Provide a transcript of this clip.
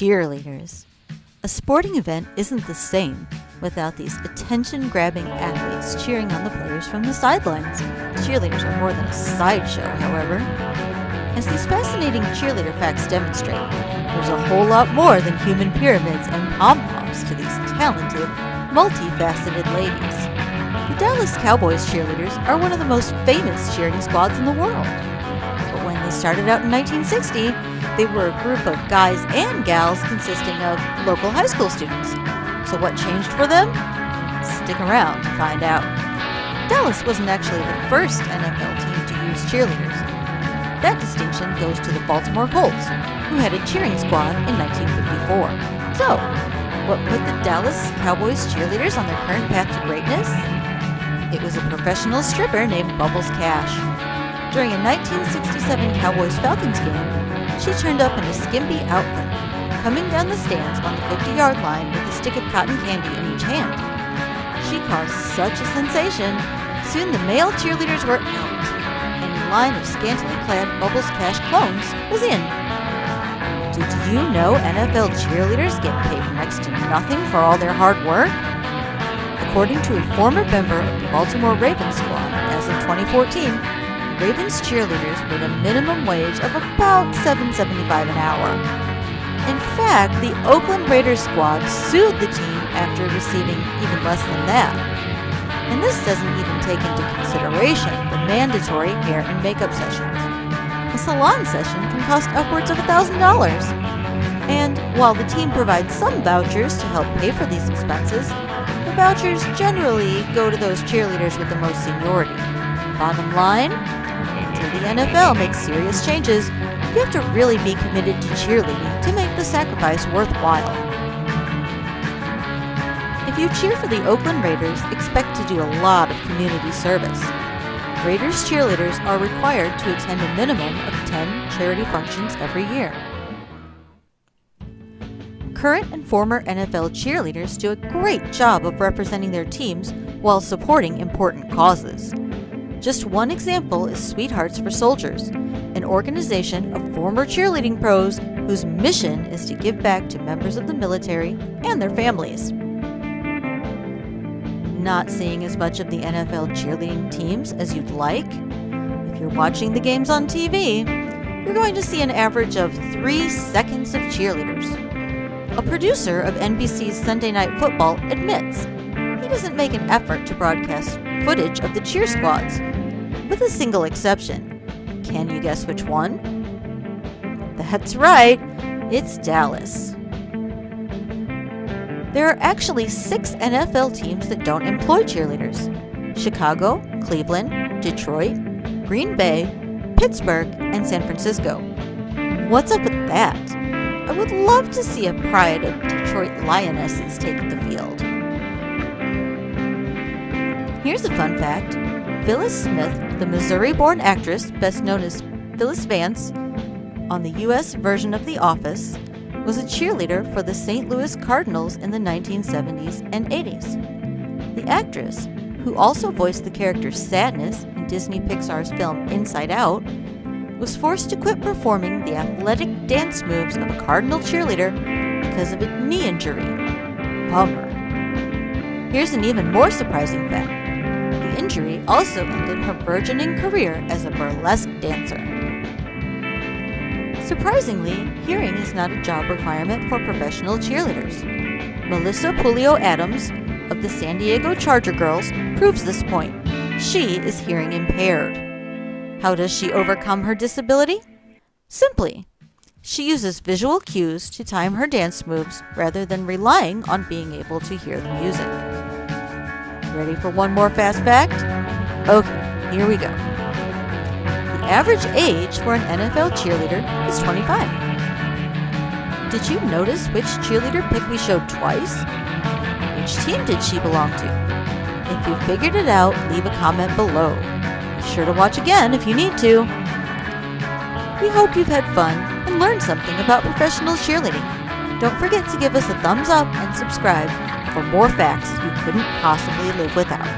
Cheerleaders. A sporting event isn't the same without these attention-grabbing athletes cheering on the players from the sidelines. Cheerleaders are more than a sideshow, however. As these fascinating cheerleader facts demonstrate, there's a whole lot more than human pyramids and pom-poms to these talented, multi-faceted ladies. The Dallas Cowboys cheerleaders are one of the most famous cheering squads in the world. But when they started out in 1960, they were a group of guys and gals consisting of local high school students. So what changed for them? Stick around to find out. Dallas wasn't actually the first NFL team to use cheerleaders. That distinction goes to the Baltimore Colts, who had a cheering squad in 1954. So, what put the Dallas Cowboys cheerleaders on their current path to greatness? It was a professional stripper named Bubbles Cash. During a 1967 Cowboys-Falcons game, she turned up in a skimpy outfit, coming down the stands on the 50-yard line with a stick of cotton candy in each hand. She caused such a sensation, soon the male cheerleaders were out, and a line of scantily clad Bubbles Cash clones was in. Did you know NFL cheerleaders get paid next to nothing for all their hard work? According to a former member of the Baltimore Ravens squad, as of 2014, Ravens cheerleaders made a minimum wage of about $7.75 an hour. In fact, the Oakland Raiders squad sued the team after receiving even less than that. And this doesn't even take into consideration the mandatory hair and makeup sessions. A salon session can cost upwards of $1,000. And while the team provides some vouchers to help pay for these expenses, the vouchers generally go to those cheerleaders with the most seniority. Bottom line, until the NFL makes serious changes, you have to really be committed to cheerleading to make the sacrifice worthwhile. If you cheer for the Oakland Raiders, expect to do a lot of community service. Raiders cheerleaders are required to attend a minimum of 10 charity functions every year. Current and former NFL cheerleaders do a great job of representing their teams while supporting important causes. Just one example is Sweethearts for Soldiers, an organization of former cheerleading pros whose mission is to give back to members of the military and their families. Not seeing as much of the NFL cheerleading teams as you'd like? If you're watching the games on TV, you're going to see an average of 3 seconds of cheerleaders. A producer of NBC's Sunday Night Football admits he doesn't make an effort to broadcast footage of the cheer squads, with a single exception. Can you guess which one? That's right, it's Dallas. There are actually 6 NFL teams that don't employ cheerleaders: Chicago, Cleveland, Detroit, Green Bay, Pittsburgh, and San Francisco. What's up with that? I would love to see a pride of Detroit Lionesses take the field. Here's a fun fact. Phyllis Smith, the Missouri-born actress best known as Phyllis Vance on the U.S. version of The Office, was a cheerleader for the St. Louis Cardinals in the 1970s and 80s. The actress, who also voiced the character Sadness in Disney Pixar's film Inside Out, was forced to quit performing the athletic dance moves of a Cardinal cheerleader because of a knee injury. Bummer. Here's an even more surprising fact. The injury also ended her burgeoning career as a burlesque dancer. Surprisingly, hearing is not a job requirement for professional cheerleaders. Melissa Pulio Adams of the San Diego Charger Girls proves this point. She is hearing impaired. How does she overcome her disability? Simply, she uses visual cues to time her dance moves rather than relying on being able to hear the music. Ready for one more fast fact? Okay, here we go. The average age for an NFL cheerleader is 25. Did you notice which cheerleader pic we showed twice? Which team did she belong to? If you figured it out, leave a comment below. Be sure to watch again if you need to. We hope you've had fun and learned something about professional cheerleading. Don't forget to give us a thumbs up and subscribe for more facts you couldn't possibly live without.